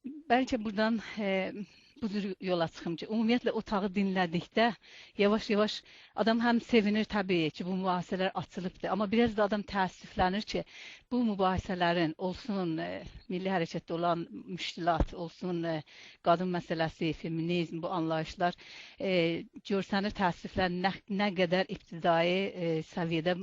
Bəlkə buradan bu cür yola çıxım ki, ümumiyyətlə otağı dinlədikdə yavaş-yavaş adam həm sevinir təbii ki, bu mübahisələr açılıbdır, amma biraz da adam təəssüflənir ki, bu mübahisələrin olsun milli hərəkətdə olan müşkilat, olsun qadın məsələsi, feminizm, bu anlayışlar görsənir, təəssüflənir nə qədər ibtidai səviyyədə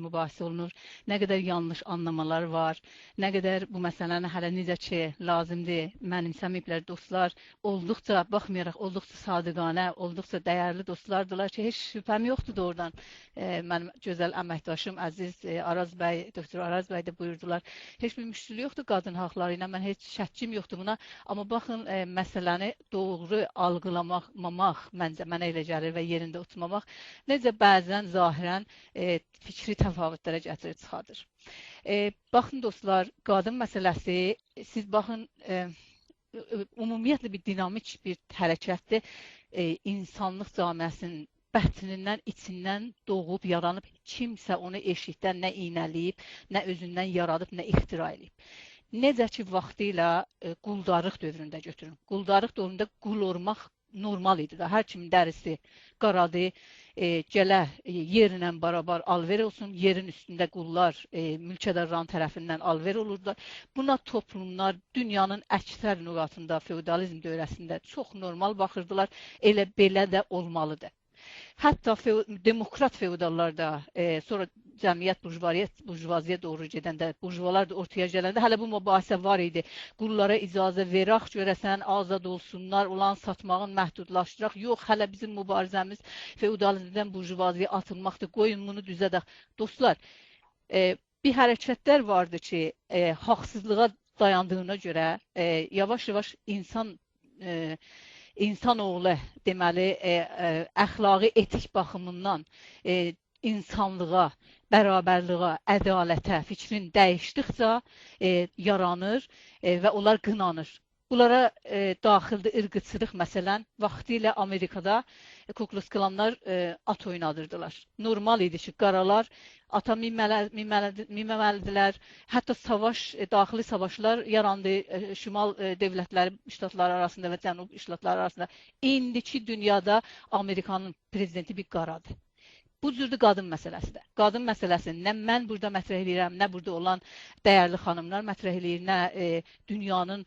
mübahisə olunur, nə qədər yanlış anlamalar var, nə qədər bu məsələni hələ necə ki lazımdır mənimsəməyiblər dostlar, olduqca baxmayaraq olduqca sadiqanə, olduqca dəyərli dostlardılar ki, heç şübhəm yoxdur doğrudan. Mənim gözəl əməkdaşım əziz Araz bəy, doktor Araz bəy də buyurdular. Heç bir müşkil yoxdur qadın haqları ilə, mən heç şəkkim yoxdur buna. Amma baxın məsələni doğru algılamamaq məncə mənə elə gəlir və yerində oturmamaq necə bəzən zahirən fikri təfavütlərə gətirib çıxardır. Baxın dostlar, qadın məsələsi, siz baxın ümumiyyətlə bir dinamik bir hərəkətdir. İnsanlıq camiəsinin bətnindən, içindən doğub, yaranıb, kimsə onu eşikdən nə iynələyib, nə özündən yaradıb, nə ixtira edib. Necə ki, vaxtilə quldarlıq dövründə götürün. Quldarlıq dövründə qul olmaq normal idi da. Hər kimin dərisi qaradır, gələ yerlə barabar alver olsun, yerin üstündə qullar mülkədarların tərəfindən alver olurdular. Buna toplumlar dünyanın əksər nüqatında feodalizm dövrəsində çox normal baxırdılar. Elə belə də olmalıdır. Hətta demokrat feodallar da sonra cəmiyyət burjuvaziyə doğru gedəndə, burjuvalar da ortaya gələndə hələ bu mübahisə var idi. Qullara icazə verək, görəsən azad olsunlar, olan satmağın məhdudlaşdıraq. Yox, hələ bizim mübarizəmiz feodalizmdən burjuvaziyə atılmaqdır. Qoyun bunu düzədək. Dostlar, bir hərəkətlər vardı ki, haqsızlığa dayandığına görə yavaş-yavaş insanoğlu deməli əxlaqi etik baxımından insanlığa, bərabərliyə, ədalətə fikrin dəyişdikcə yaranır və onlar qınanır. Bunlara daxildə ırqçılıq məsələn, vaxtilə Amerikada Ku Klux Klanlar at oynadırdılar. Normal idi ki, qaralar ata minməməlidirlər. Hətta savaş, daxili savaşlar yarandı şimal dövlətləri, ştatları arasında və cənub ştatları arasında. İndiki dünyada Amerikanın prezidenti bir qaradır. Bu cürdür qadın məsələsi də. Qadın məsələsini nə mən burada mətrəh edirəm, nə burada olan dəyərli xanımlar mətrəh edir, nə dünyanın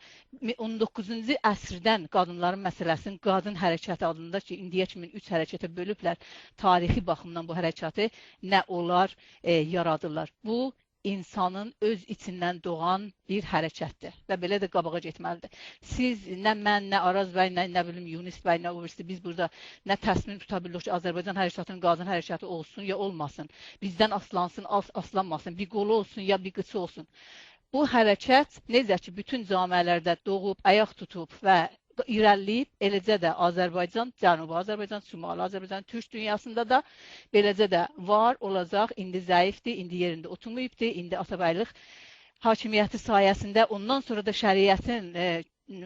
19-cu əsrdən qadınların məsələsinin qadın hərəkəti adında ki, indiyə kimi 3 hərəkətə bölüblər tarixi baxımdan bu hərəkəti, nə onlar yaradırlar. Bu, insanın öz içindən doğan bir hərəkətdir və belə də qabağa getməlidir. Siz, nə mən, nə Araz bəy, nə bilim Yunus bəy, nə övrüsü biz burada nə təsmin tuta bilirik ki, Azərbaycan hərəkatının qadın hərəkəti olsun ya olmasın, bizdən aslansın, aslanmasın, bir qolu olsun ya bir qıçı olsun. Bu hərəkət necə ki, bütün camiələrdə doğub, ayaq tutub və irəliləyib, eləcə də Azərbaycan, Cənubi Azərbaycan, Şimali Azərbaycan, Türk dünyasında da beləcə də var, olacaq, indi zəifdir, indi yerində oturmayıbdır, indi Atabəylıq hakimiyyəti sayəsində, ondan sonra da şəriətin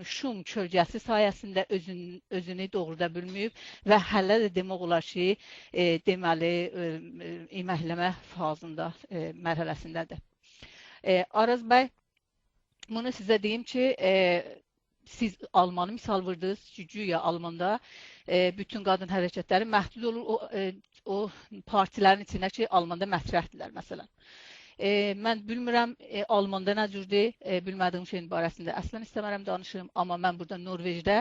şum kölgəsi sayəsində özünü doğruda bilməyib və hələ də demək olar ki, deməli, iməkləmə fazında, mərhələsindədir. Araz bəy, bunu sizə deyim ki, siz Almanı misal vurdunuz ki, güya Almanda bütün qadın hərəkətləri məhdud olur o partilərin içində ki, Almanda mətrəhdirlər məsələn. Mən bilmirəm Almanda nə cürdür, bilmədiyim şeyin barəsində əslən istəmərəm danışım, amma mən burada Norvejdə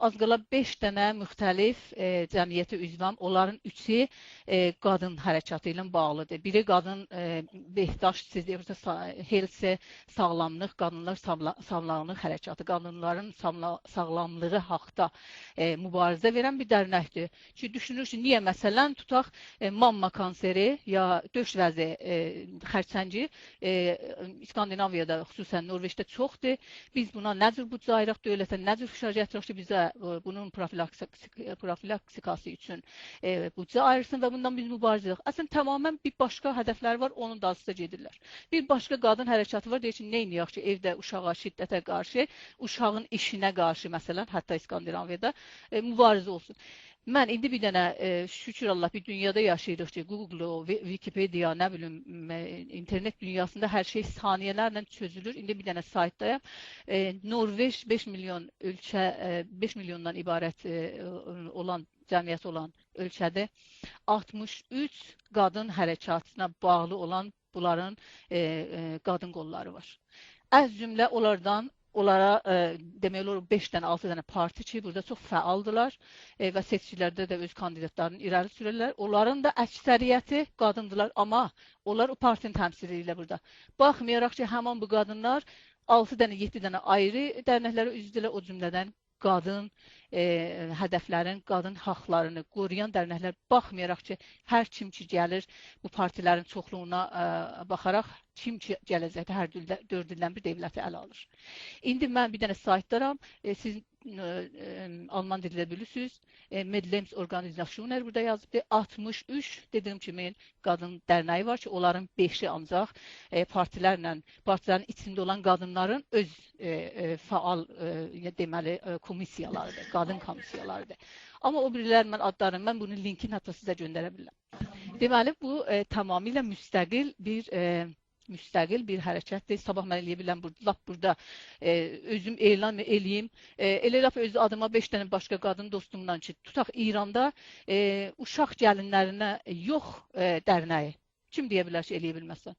az qala 5 dənə müxtəlif cəmiyyətə üzvəm, onların 3-ü qadın hərəkatı ilə bağlıdır. Biri qadın behdaş, siz deyirsiniz, health, sağlamlıq, qadınlar sağlamlıq hərəkatı, qadınların sağlamlığı haqda mübarizə verən bir dərnəkdir. Ki, düşünür ki, niyə məsələn tutaq mamma kanseri ya döş vəzi xərçəngi İskandinaviyada, xüsusən Norveçdə çoxdur. Biz buna nə cür büdcə ayıraq dövlətə, nə cür fişar gətirək ki, bizə bunun profilaktikası üçün büdcə ayırsın və bundan biz mübarizə edirik. Əslən, tamamən bir başqa hədəfləri var, onun da asıda gedirlər. Bir başqa qadın hərəkatı var, deyir ki, nə edək ki, evdə uşağa şiddətə qarşı, uşağın işinə qarşı, məsələn, hətta İskandinaviyada mübarizə olsun. Mən indi bir dənə şükür Allah bir dünyada yaşayırıq ki, Google, Wikipedia, nə bilim, internet dünyasında hər şey saniyələrlə çözülür. İndi bir dənə saytdayam. Norveç 5 milyon ölkə, 5 milyondan ibarət olan cəmiyyət olan ölkədə 63 qadın hərəkatına bağlı olan bunların qadın qolları var. Az cümlə onlara demək olar 5-dən 6 dənə parti ki, burada çox fəaldılar və seçkilərdə də öz kandidatlarını irəli sürürlər. Onların da əksəriyyəti qadındılar, amma onlar o partinin təmsil edirlər burada. Baxmayaraq ki, həmin bu qadınlar 6 dənə, 7 dənə ayrı dərnəklərə üzvdürlər, o cümlədən qadın hədəflərin, qadın haqlarını qoruyan dərnəklər, baxmayaraq ki, hər kim ki gəlir bu partilərin çoxluğuna baxaraq, kim ki gələcəkdə hər 4 ildən bir dövləti ələ alır. İndi mən bir dənə saytdaram, siz Alman dilində bilirsiniz, Medlems Organizationer burada yazıbdır, 63 dediyim kimi qadın dərnəyi var ki, onların 5-i ancaq partilərin içində olan qadınların öz faal deməli komissiyalarıdır, qadın komissiyalarıdır. Amma o birilər mən adlarım, mən bunun linkini hətta sizə göndərə bilərəm. Deməli, bu tamamilə müstəqil bir hərəkətdir. Sabah mən eləyə biləm, lap burada özüm elan eləyim. Elə lap öz adıma 5 dənə başqa qadın dostumdan ki, tutaq İranda uşaq gəlinlərinə yox dərnəyi. Kim deyə bilər ki, eləyə bilməsən?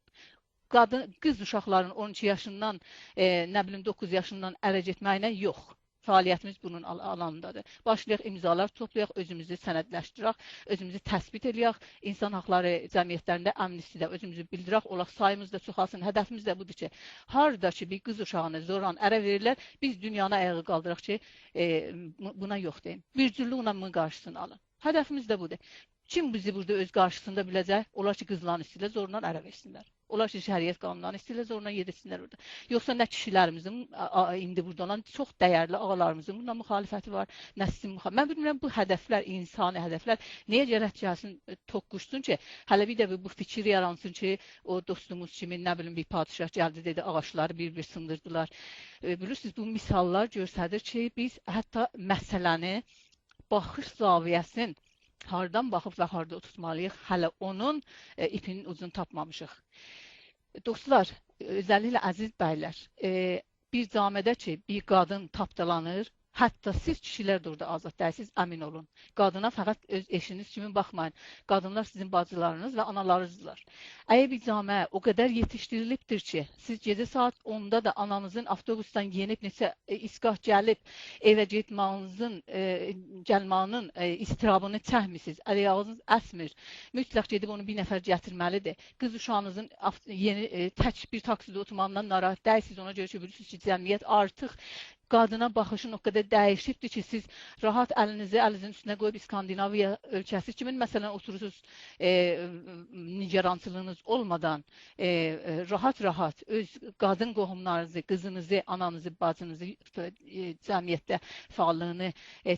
Qız uşaqların 12 yaşından, nə bilim 9 yaşından ərə getməyinə yox. Fəaliyyətimiz bunun alanındadır. Başlayaq imzalar toplayaq, özümüzü sənədləşdirək, özümüzü təsbit edək, insan haqları cəmiyyətlərində əmnistidə özümüzü bildirək, olaq sayımız da çoxalsın. Hədəfimiz də budur ki, harada ki bir qız uşağını zoran ərə verirlər, biz dünyanı ayağa qaldıraq ki, buna yox deyin. Bircüllüklə bunun qarşısını alın. Hədəfimiz də budur. Kim bizi burada öz qarşısında biləcək? Olar ki, qızların istəyirlər, zorla ərə versinlər. Olar ki, şəriət qanunlarını istəyirlər, zorla yedirsinlər orada. Yoxsa nə kişilərimizin, indi burada olan çox dəyərli ağalarımızın buna müxalifəti var, nə sizin müxalifəti. Mən bilmirəm, bu hədəflər, insani hədəflər niyə gərək gəlsin, toqquşsun ki, hələ bir də bu fikir yaransın ki, o dostumuz kimi, nə bilim, bir padişah gəldi, dedi, ağaçları bir-bir sındırdılar. Bilirsiniz, bu misallar göstərir ki, biz hətta məsələni, baxış zaviyyəsini hardan baxıb və harda tutmalıyıq, hələ onun ipinin ucunu tapmamışıq. Dostlar, özelliklə əziz bəylər, bir camidə ki, bir qadın tapdalanır, hətta siz kişilər də orada azad dəyilsiniz, əmin olun. Qadına fəqət öz eşiniz kimi baxmayın. Qadınlar sizin bacılarınız və analarınızdır. Əgər bir camiə o qədər yetişdirilibdir ki, siz gecə saat 10-da da ananızın avtobusdan yenib neçə isqah gəlib, evə gəlmağının istirabını çəkmisiniz, əliyağınız əsmir, mütləq gedib onu bir nəfər gətirməlidir. Qız uşağınızın tək bir taksidə oturmağından narahat dəyilsiniz, ona görə ki, bilirsiniz ki, cəmiyyət artıq qadına baxışın o qədər dəyişibdir ki, siz rahat əlinizi əlinizin üstünə qoyub İskandinaviya ölkəsi kimi, məsələn, oturursunuz nigerançılığınız olmadan rahat-rahat öz qadın qohumlarınızı, qızınızı, ananızı, bacınızı cəmiyyətdə fəallığını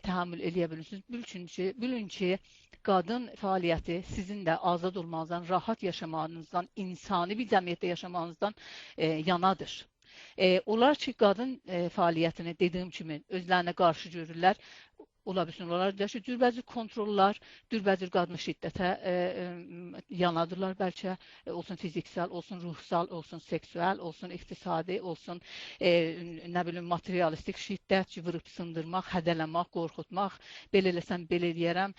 təhammül edə bilirsiniz. Bilin ki, qadın fəaliyyəti sizin də azad olmanızdan, rahat yaşamağınızdan, insani bir cəmiyyətdə yaşamağınızdan yanadır. Onlar ki, qadın fəaliyyətini dediyim kimi özlərinə qarşı görürlər. Ola bilsin, onlar da ki, cürbəcür kontrollar, cürbəcür qadın şiddətə yanadırlar bəlkə, olsun fiziksel, olsun ruhsal, olsun seksual, olsun iqtisadi, olsun nə bilim materialistik şiddət, vurub sındırmaq, hədələmək, qorxutmaq, belə eləsəm, belə eləyərəm,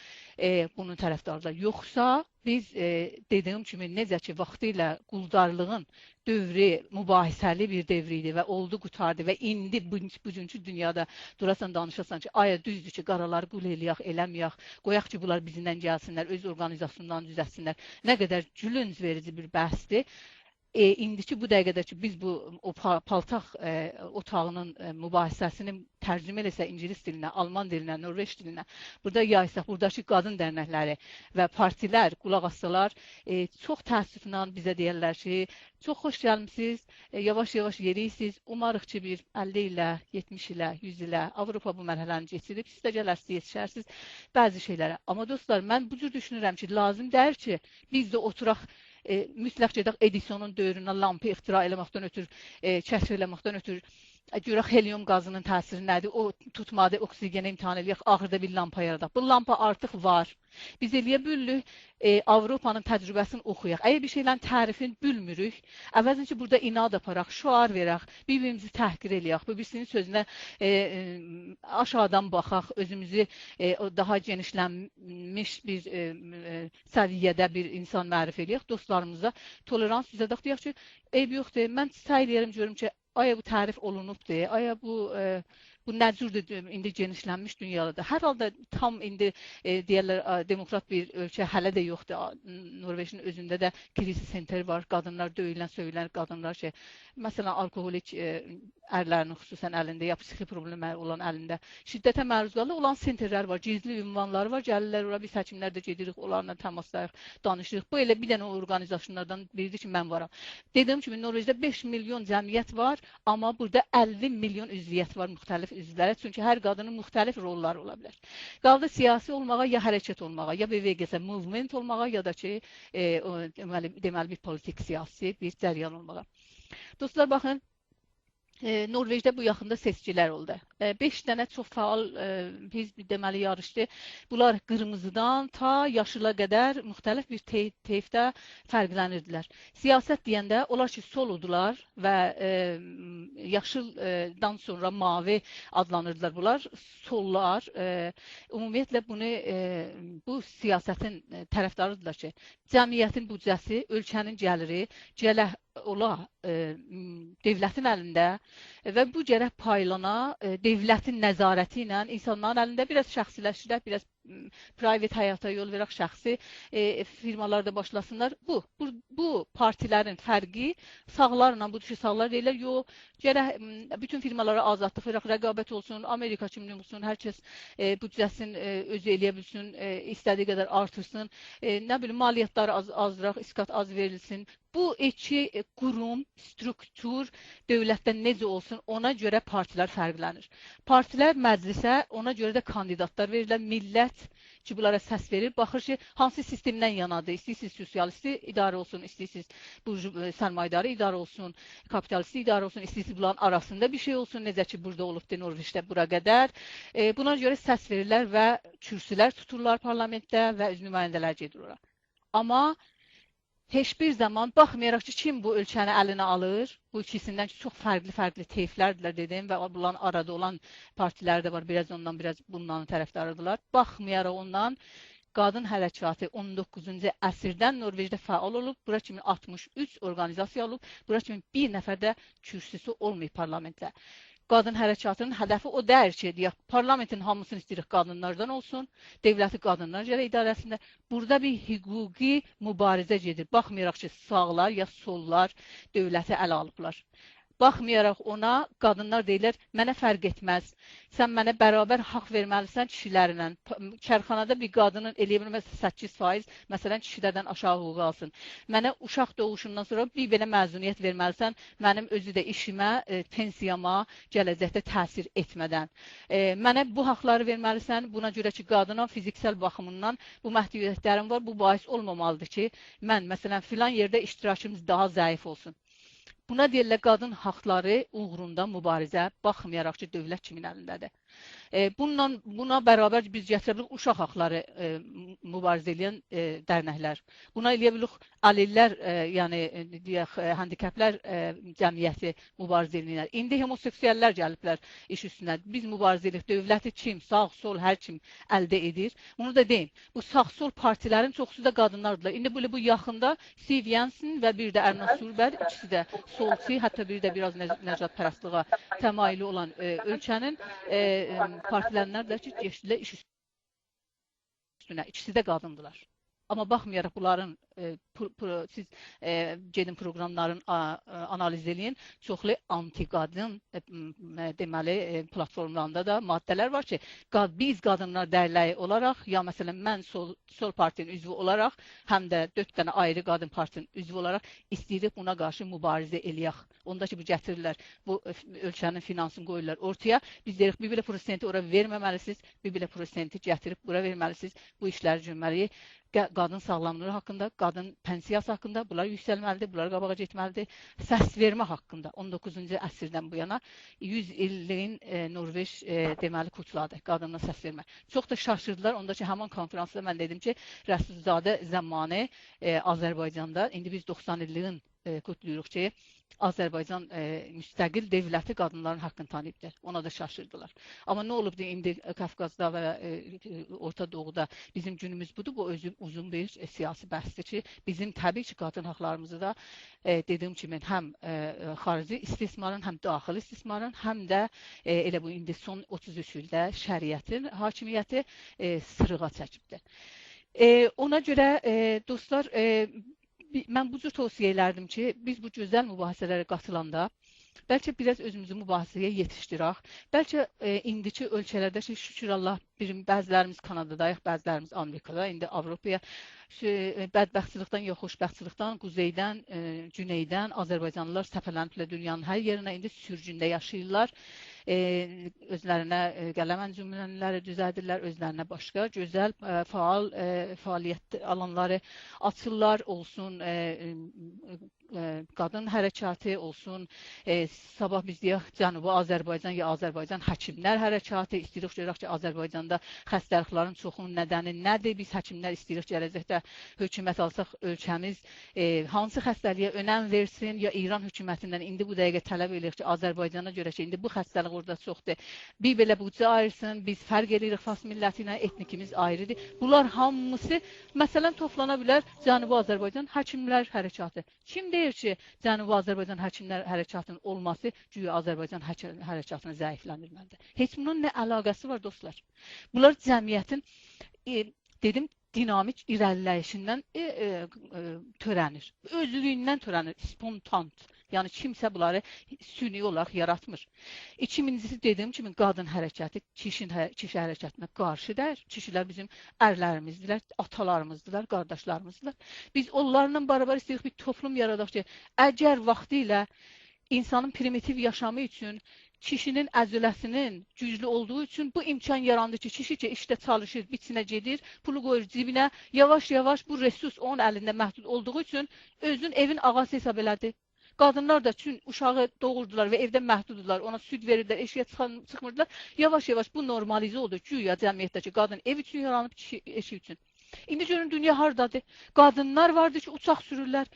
bunun tərəfdarlar. Yoxsa biz dediyim kimi necə ki, vaxtı ilə quldarlığın dövrü mübahisəli bir dövr idi və oldu, qutardı və indi bugünkü dünyada durasan danışasan ki, aya düzdür ki, qaraları qul eləyək, eləməyək, qoyaq ki, bunlar bizindən gəlsinlər, öz organizasyondan düzətsinlər. Nə qədər gülünc verici bir bəhsdir. İndiki bu dəqiqədə ki, biz bu paltaq otağının mübahisəsini tərcümə eləsə İngilis dilinə, Alman dilinə, Norveç dilinə, burada yaysaq, buradakı qadın dərnəkləri və partilər, qulaq assalar, çox təəssüflə bizə deyərlər ki, çox xoş gəlmişsiniz, yavaş-yavaş yeriyirsiniz, umarıq ki, bir 50 ilə, 70 ilə, 100 ilə Avropa bu mərhələni keçirib, siz də gələrsiniz, yetişərsiniz bəzi şeylərə. Amma dostlar, mən bu cür düşünürəm ki, lazım deyir ki, biz də oturaq, mütləq gedək Edisonun dövrünə lampa ixtira eləməkdən ötür, kəşf eləməkdən ötür, görək helium qazının təsiri nədir? O tutmadı, oksigeni imtahan edək, axırda bir lampa yaradaq. Bu lampa artıq var. Biz eləyə bilirik, Avropanın təcrübəsini oxuyaq. Əgər bir şeylərin tərifini bilmirik, əvvəlcə ki, burada inad aparaq, şüar verək, bir-birimizi təhqir eləyək, bir-birisinin sözünə aşağıdan baxaq, özümüzü daha genişlənmiş bir səviyyədə bir insan mərif eləyək, dostlarımıza tolerans izlədək, deyək ki, eyb yoxdur, mən səy eləyərəm, görürüm ki, aya bu tərif olunubdur, aya bu nə cürdür indi genişlənmiş dünyada da. Hər halda tam indi deyirlər demokrat bir ölkə hələ də yoxdur. Norveçin özündə də krisis senteri var. Qadınlar döyülən, söylənir, qadınlar şey. Məsələn, alkoholik ərlərin xüsusən əlində, ya psixi problemlər olan əlində şiddətə məruz qalır. Olan senterlər var, gizli ünvanları var. Gəlirlər ora, biz həkimlər də gedirik, onlarla təmaslayıq, danışırıq. Bu elə bir dənə orqanizasyonlardan biridir ki, mən varam. Dediyim kimi, Norveçdə 5 milyon cəmiyyət var, amma burada 50 milyon üzviyyət var müxtəlif üzvlərə. Çünki hər qadının müxtəlif rolları ola bilər. Qaldı siyasi olmağa, ya hərəkət olmağa, ya BVGS movement olmağa, ya da ki, deməli bir politik siyasi bir cəryan olmağa. Dostlar, baxın, Norveçdə bu yaxında seçkilər oldu. 5 dənə çox faal hizb deməli yarışdı. Bunlar qırmızıdan ta yaşıla qədər müxtəlif bir teyfdə fərqlənirdilər. Siyasət deyəndə onlar ki, soludular və yaşıldan sonra mavi adlanırdılar. Bunlar sollar. Ümumiyyətlə bu siyasətin tərəfdarıdırlar ki, cəmiyyətin büdcəsi, ölkənin gəliri ola devlətin əlində və bu gərək paylana devlətin nəzarəti ilə insanların əlində biraz şəxsiləşdirək, biraz private həyata yol verək, şəxsi firmalarda başlasınlar. Bu partilərin fərqi sağlarla, bu düşü sağlar deyirlər, yox, gərək bütün firmalara azadlıq verək, rəqabət olsun, Amerika kimli olsun, hər kəs büdcəsini özü eləyə bilsin, istədiyi qədər artırsın, nə bilim, maliyyətləri azdıraq, iskat az verilsin. Bu iki qurum, struktur dövlətdə necə olsun, ona görə partilər fərqlənir. Partilər məclisə ona görə də kandidatlar verirlər, millət ki, bunlara səs verir, baxır ki, hansı sistemdən yanadır, istəyirsiniz sosialisti idarə olsun, istəyirsiniz sərmayedarı idarə olsun, kapitalisti idarə olsun, istəyirsiniz bunların arasında bir şey olsun, necə ki, burada olubdur Norveçdə bura qədər. Buna görə səs verirlər və kürsülər tuturlar parlamentdə və öz nümayəndələr gedir ora. Amma heç bir zaman baxmayaraq ki, kim bu ölkəni əlinə alır, bu ikisindən ki, çox fərqli teyflərdirlər dedim və bunların arada olan partilər də var, biraz ondan, biraz bundan tərəfdarıdırlar. Baxmayaraq ondan, qadın hərəkatı 19-cu əsrdən Norveçdə fəal olub, bura kimi 63 orqanizasiya olub, bura kimi bir nəfər də kürsüsü olmayıb parlamentdə. Qadın hərəkatının hədəfi o deyir ki, deyək, parlamentin hamısını istəyirik qadınlardan olsun, devləti qadınlar görə idarəsində. Burada bir hüquqi mübarizə gedir. Baxmayaraq ki, sağlar ya sollar dövləti ələ alıblar. Baxmayaraq ona, qadınlar deyirlər, mənə fərq etməz. Sən mənə bərabər haqq verməlisən kişilərlə. Kərxanada bir qadının eləyə bilməsə 8%, məsələn, kişilərdən aşağı hüquq alsın. Mənə uşaq doğuşundan sonra bir belə məzuniyyət verməlisən, mənim özü də işimə, pensiyama, gələcəkdə təsir etmədən. Mənə bu haqları verməlisən, buna görə ki, qadına fiziksel baxımından bu məhdudiyyətlərim var, bu bahis olmamalıdır ki, mən, məsələn, filan yerdə iştirakımız daha zəif olsun. Buna deyirlər qadın haqları uğrunda mübarizə, baxmayaraq ki, dövlət kimin əlindədir. Buna bərabər biz gətirə bilirik uşaq haqları mübarizə edən dərnəklər. Buna eləyə bilirik əlillər, yəni deyək, handikaplər cəmiyyəti mübarizə edirlər. İndi homoseksuallər gəliblər iş üstünə. Biz mübarizə edirik. Dövləti kim, sağ, sol, hər kim əldə edir. Bunu da deyim. Bu sağ-sol partilərin çoxsu da qadınlardılar. İndi bu yaxında Siv Jensen və bir də Erna Solberg, ikisi də solçu, hətta bir də biraz nəcatpərəstliyə təmayülü olan ölkənin partilərlər ki, geçdilər iş üstünə. İkisi də qadındılar. Amma baxmayaraq bunların siz gedin proqramların analiz edin, çoxlu anti-qadın deməli platformlarında da maddələr var ki, biz qadınlar dərləyi olaraq, ya məsələn mən sol partinin üzvü olaraq, həm də 4 dənə ayrı qadın partinin üzvü olaraq istəyirik buna qarşı mübarizə eləyək. Onda ki, bu gətirirlər, bu ölkənin finansını qoyurlar ortaya. Biz deyirik, bir belə prosenti ora verməməlisiniz, bir belə prosenti gətirib bura verməlisiniz, bu işləri görməliyik. qadın sağlamlığı haqqında, qadın pensiyası haqqında, bunlar yüksəlməlidir, bunlar qabağa getməlidir. Səs vermə haqqında 19-cu əsrdən bu yana 100 illiyin Norveç deməli kutladı qadına səs vermə. Çox da şaşırdılar. Ondakı həman konferansda mən dedim ki, Rəsulzadə zamanı Azərbaycanda, indi biz 90 illiyin kutlayırıq ki, Azərbaycan müstəqil devləti qadınların haqqını tanıyıbdır. Ona da şaşırdılar. Amma nə olubdu indi Qafqazda və Orta Doğuda bizim günümüz budur. Bu uzun bir siyasi bəhsdir ki, bizim təbii ki, qadın haqlarımızı da dediyim kimi həm xarici istismarın, həm daxili istismarın, həm də elə bu indi son 33 ildə şəriətin hakimiyyəti sırığa çəkibdir. Ona görə dostlar, mən bu cür tövsiyə elərdim ki, biz bu gözəl mübahisələrə qatılanda bəlkə biraz özümüzü mübahisəyə yetişdirək. Bəlkə indiki ölkələrdə şükür Allah, bəzilərimiz Kanadadayıq, bəzilərimiz Amerikada, indi Avropaya bədbəxtçılıqdan ya xoşbəxtçılıqdan, quzeydən, güneydən Azərbaycanlılar səpələniblər dünyanın hər yerinə, indi sürgündə yaşayırlar. Özlərinə qələm əncümənləri düzəldirlər, özlərinə başqa gözəl, faal fəaliyyət alanları açırlar, olsun qadın hərəkatı, olsun sabah biz deyək Cənubi Azərbaycan ya Azərbaycan həkimlər hərəkatı, istəyirik görək ki, Azərbaycanda xəstəliklərin çoxunun nədəni nədir? Biz həkimlər istəyirik gələcəkdə hökumət alsaq ölkəmiz hansı xəstəliyə önəm versin, ya İran hökumətindən indi bu dəqiqə tələb edirik ki, Azərbaycana görə ki, indi bu xəstəlik orada çoxdur. Bir belə büdcə ayırsın, biz fərq edirik fas milləti ilə, etnikimiz ayrıdır. Bunlar hamısı məsələn toplana bilər Cənubi Azərbaycan həkimlər hərəkatı. Kim deyir ki, Cənubi Azərbaycan həkimlər hərəkatının olması güya Azərbaycan hərəkatını zəifləndirməlidir. Heç bunun nə əlaqəsi var dostlar? Bunlar cəmiyyətin dedim dinamik irəliləyişindən törənir. Özlüyündən törənir, spontant. Yəni kimsə bunları süni olaraq yaratmır. İkincisi dediyim kimi qadın hərəkəti kişi hərəkətinə qarşıdır. Kişilər bizim ərlərimizdirlər, atalarımızdılar, qardaşlarımızdılar. Biz onlarla bərabər istəyirik bir toplum yaradaq ki, əgər vaxtı ilə insanın primitiv yaşamı üçün kişinin əzələsinin güclü olduğu üçün bu imkan yarandı ki, kişi ki işdə çalışır, biçinə gedir, pulu qoyur cibinə, yavaş-yavaş bu resurs onun əlində məhdud olduğu üçün özün evin ağası hesab elədi. Qadınlar da üçün uşağı doğurdular və evdə məhduddular, ona süd verirlər, eşiyə çıxmırdılar. Yavaş-yavaş bu normalizə oldu. Güya cəmiyyətdəki qadın ev üçün yaranıb, kişi eşi üçün. İndi görün dünya hardadır? Qadınlar vardır ki, uçaq sürürlər,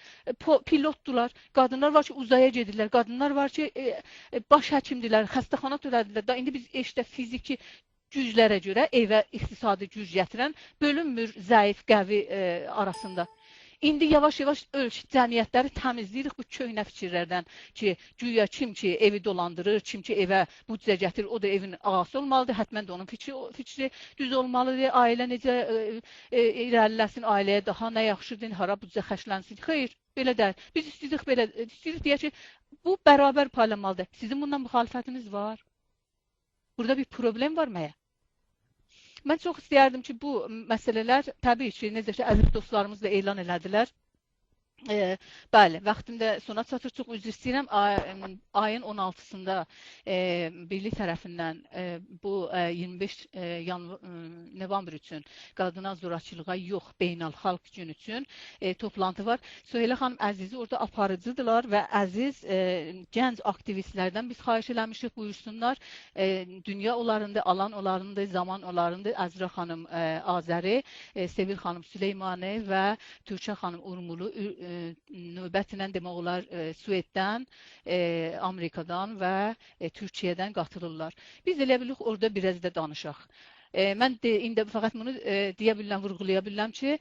pilotdular. Qadınlar var ki, uzaya gedirlər. Qadınlar var ki, baş həkimdirlər, xəstəxana törədirlər. İndi biz işdə fiziki güclərə görə evə iqtisadi güc gətirən bölünmür zəif, qəvi arasında. İndi yavaş-yavaş ölkə cəmiyyətləri təmizləyirik bu köhnə fikirlərdən ki, güya kim ki evi dolandırır, kim ki evə büdcə gətirir, o da evin ağası olmalıdır. Həttəmən də onun fikri düz olmalıdır. Ailə necə irəliləsin, ailəyə daha nə yaxşıdır, hara büdcə xərclənsin. Xeyr, belə deyil. Biz istəyirik deyək ki, bu bərabər paylanmalıdır. Sizin bundan müxalifətiniz var. Burada bir problem var məyə? Mən çox istəyərdim ki, bu məsələlər təbii ki, necə ki, əziz dostlarımız da elan elədilər. Bəli, vaxtımda sona çatır, çox üzr istəyirəm. Ayın 16-sında birlik tərəfindən bu 25 november üçün qadına zorakılığa yox, beynəlxalq gün üçün toplantı var. Süheylə xanım Əzizi orada aparıcıdırlar və əziz gənc aktivistlərdən biz xahiş eləmişik, buyursunlar. Dünya onlarındır, alan onlarındır, zaman onlarındır. Əzra xanım Azəri, Sevil xanım Süleymani və Türkçə xanım Urmulu növbətlə demək olar Sueddən, Amerikadan və Türkiyədən qatılırlar. Biz elə bilirik orada biraz da danışaq. Mən indi fəqət bunu deyə bilirəm, vurğulaya bilirəm ki,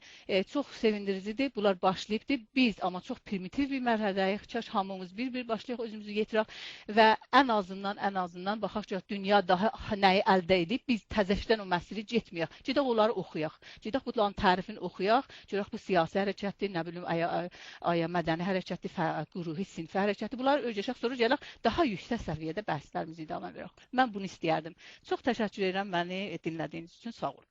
çox sevindiricidir. Bunlar başlayıbdır. Biz amma çox primitiv bir mərhələdəyik. Kaş hamımız bir-bir başlayaq, özümüzü yetirək və ən azından baxaq ki, dünya daha nəyi əldə edib, biz təzəşdən o məsələ getməyək. Gedək onları oxuyaq. Gedək bunların tərifini oxuyaq. Görək bu siyasi hərəkətdir, nə bilim, aya mədəni hərəkətdir, qruhi, sinfi hərəkətdir. Bunları öyrəşək, sonra gələk daha yüksək səviyyədə bəhslərimizi idamə verək. Mən bunu istəyərdim. Çox təşəkkür edirəm məni dinlədiyiniz üçün, sağ olun.